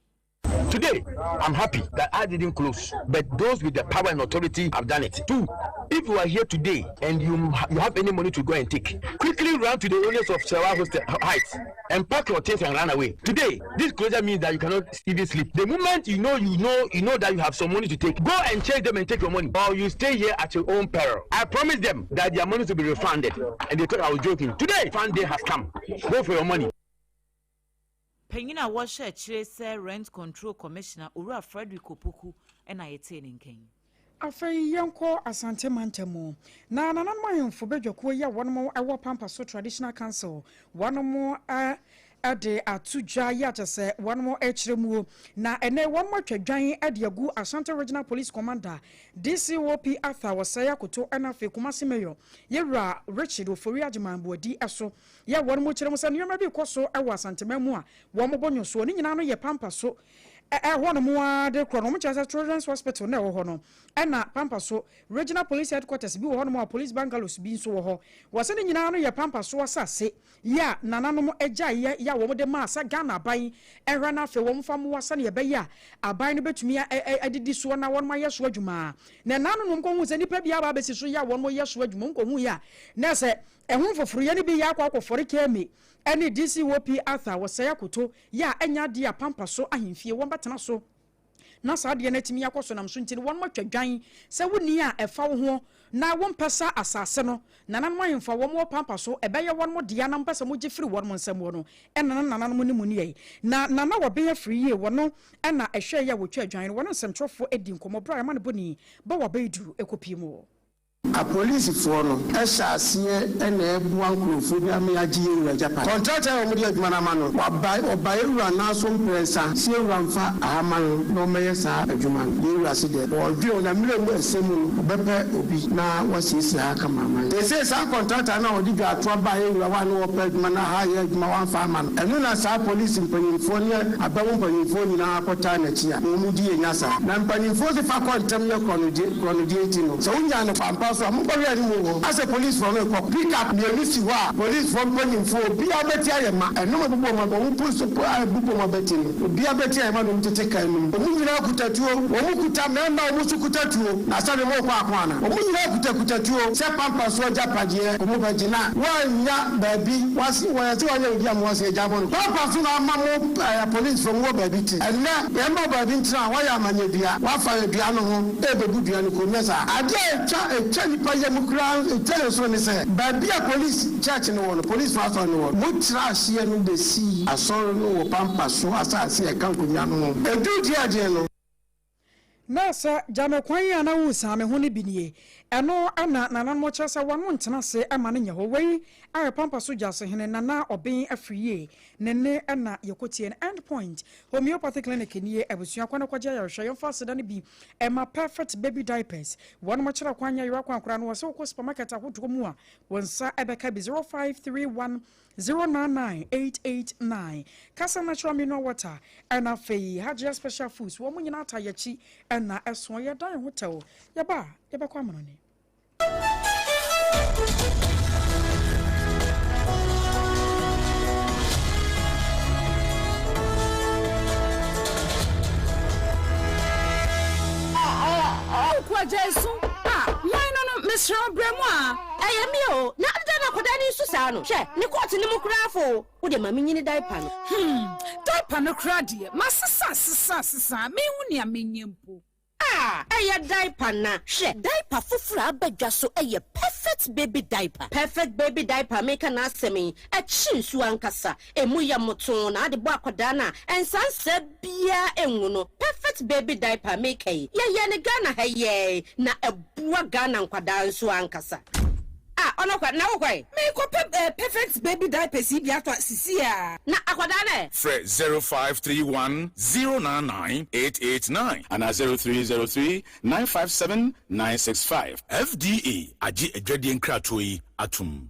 Today, I'm happy that I didn't close, but those with the power and authority have done it. 2, if you are here today and you have any money to go and take, quickly run to the owners of Sewa Hostel Heights and pack your things and run away. Today, this closure means that you cannot even sleep. The moment you know that you have some money to take, go and chase them and take your money, or you stay here at your own peril. I promise them that their money will be refunded, and they thought I was joking. Today, fund day has come. Go for your money. Pengina washe chire Rent Control Commissioner Ura Frederick Opoku na yete nken. Afei yanko asante mantemo na nananmo yemfo bedwako ya wono ewo pampa so traditional council wono ade atujwa ya tese wono echiremu na ene wono twadwan ade agu Ashanti Regional Police Commander DCOP Arthur Wasaya Koto na fe Kumasi Mayor Yewra Richard Ofori Agyemanbuadi eso ya wono chiremu se nyoma bi koso ewo asante mamu a womo bonyo so ni nyina no ye pampa so hono mo de krono mo chasa Children's Hospital na hono na pampa so Regional Police Headquarters bi hono mo Police Bungalows bi so ho wose ne nyina no ye pampa so asase ya nananom eja ya wo de masa Ghana ban ehwa na fe wo mfa mo wasa ne ye be ya aban no betumi adidi so na won ma yeso adwuma na nananom ko hu se nipa bia ba besi so ya won mo yeso adwuma ko hu ya na se ehun foforo ye ne bi ya akwa kemi any DCOP Arthur Wasaya Koto ya enya dia pampa so ahemfie won betena so na saade na timi yakoso nam so ntini won matwadwan se woni a efa wo ho na won pesa asase no nanan mahemfa wo mo pampa so ebeye won mo dia na mpesa mo gifiri won mo nsam wo no nanan mo ni mu ni na nana wo be free ye wono na ehwe ya wo twadwan won nsam trofo edi nkomo bra ma ne boni ba wo be duru ekopimo a police for no esase ene buan krofo bi am AGYEIWAA Japan contractor o mudi adwuma na ma no oba ewura na so mpresa se ewura mfa ahama no meye sa adwuma ewura se de o dwe na mire mu esemu obepe obi na wasisi aka mama they say sa contractor na odi ga to ba ewura wa no ope adwuma na ha ye adwuma wan fa ama no enu na sa police mpanyinfo ne abawo mpanyinfo nyina akota na chia no mudi enyasa na mpanyinfo se fa kontem ne kono die no so unya no pampa so as a police from a pick up the Luciwa, police from Pennyfo, be a better man, and no more push to Buboma betting, be a better man to take a move. Kutatu, Womukuta member, Musukutatu, Nasana Mokwana, Omukutatu, Sepampa Soja Padia, Omubajina, one ya baby was 2 young was a Jabon. Papa Suna Mamo, police from Wobabiti, and now Emma Babintra, why am I Nebia, Wafa Piano, Ebebudian Kumesa. I dare Paya Mukran, tell us when they say, but be a police church no police fast on no much here no the sea, a sorrow no pampa so as I see a campuniano. A do Giano. Nasa jame kwan ya na wusa me ho ne binie eno ana nanan mo kyerɛ sɛ wɔn ntena se ɛma ne nyɛ hɔ wei ayɛ pampa so gyase hene nana ɔben afriye ne ne ɛna yɛkotie ne end point homeopathic clinic nie abusua kwan kɔgye yɛhwɛ yɛmfa seda ne bi ɛma perfect baby diapers wɔn mo kyerɛ kwan yɛ kwan kora no wɔ sɛ wokɔ supermarket ahodoɔ mu a wɔn nsa ɛbɛka bi 0531 099889 Kasa natural mineral water and afei Hajia special foods wo munyina atayechi na eso ye dan hotel ye ba ye be kwa monone kwa Jesu why no Mr. Bremwa ayemi o na adana kodani susa no hwe ne court ne mu krafo wo de mami nyini diaper no diaper no kra de masisa me hu ne amenyempo aya diaper na hwe diaper fufura abadwa so eye perfect baby diaper make na asemi e chinsu ankasa emu ya moton na ade bo akoda na ensansa bia enwu no perfect baby diaper make ye ne Ghana haye na ebua Ghana nkwada nso ankasa ono kwa na wo kwa me ko perfect baby diaper si bia to sisi na akoda na Fred 0531 099 889 and 0303 957 965 FDA aji edwade nkratoi atum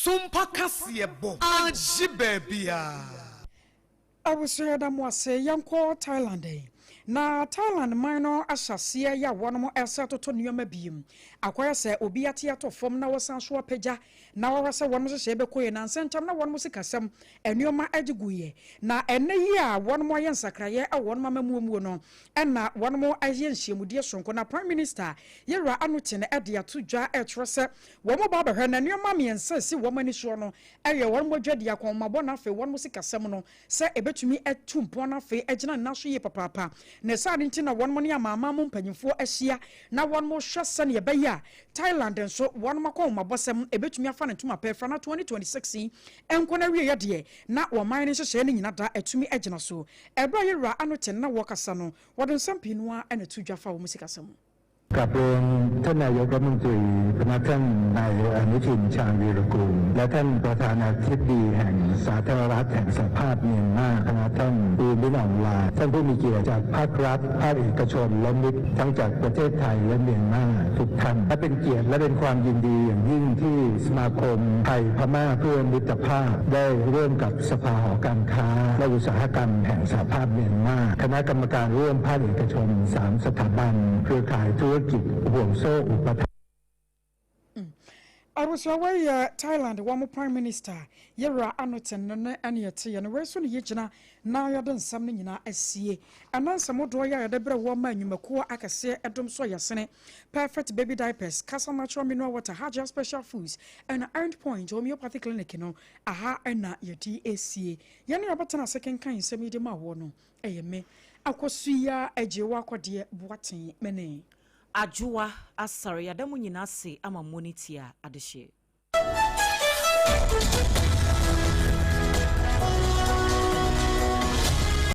SOMPA kasiebo ajibebia awusuya da mo ase yanko Thailand na Thailand minor ashasia ya wonom ese toto nioma biem akwaya se obi ate ato fom na wosan so apagya na wawasa wonom so hye bekoye na nsentam na wonom se kasam enioma agiguye na ene yi a wonom aye nsakraye a wonom amamuomuo no na wonom aye nhyiemudie sonko na prime minister yera anote ne ade ato dwa etrose womo ba behwe na enioma miensa si womani so no aye wonom adwade akomabo na afi wonom se kasam no se ebetumi etumpo na afi agina na so ye papapa ne sa nti na won mo ne amama mo mpanyimfo ahia na won mo hwese ne beya Thailand nso won makọ mabosem ebetumi afa ne ntoma pefa na 2026 enko na wie yede na wo man ne hyehye ne nyina da etumi agina so ebra yera anote na wo kasa no wodin sampinu a na tudwafa wo musikasam กับเรียนท่านนายกรัฐมนตรีพนักท่านนายอนุทินชาญวีรกูลและท่านประธานาธิบดีแห่งสาธารณรัฐแห่งสหภาพเมียนมาคณะท่านอูบินองลาท่านผู้มีเกียรติจากภาครัฐภาคเอกชนและมิตรทั้งจากประเทศไทยและเมียนมาทุกท่านและเป็นเกียรติและเป็นความยินดีอย่างยิ่งที่สมาคมไทยพม่าเพื่อมิตรภาพได้ร่วมกับสภาหอการค้าและอุตสาหกรรมแห่งสหภาพเมียนมาคณะกรรมการร่วมภาคเอกชน3สถาบันเครือข่ายธุรกิจห่วงโซ่อุปถัมภ์ I was away Thailand one prime minister yera anoten no ane yete ye no we so ne yegina na yoden sam ne nyina asie anansa modo ya yede bre wo ma nwumako akase edom so yesene perfect baby diapers Kasa natural mineral water Hajia special foods and end point homeopathic clinic no aha na yedi asie ye ne yobetana second kan semi de ma wo no eyeme AKOSUA AGYEIWAA akode boaten mene ADWOA ASARE yadamu nyina se ama monitia adehye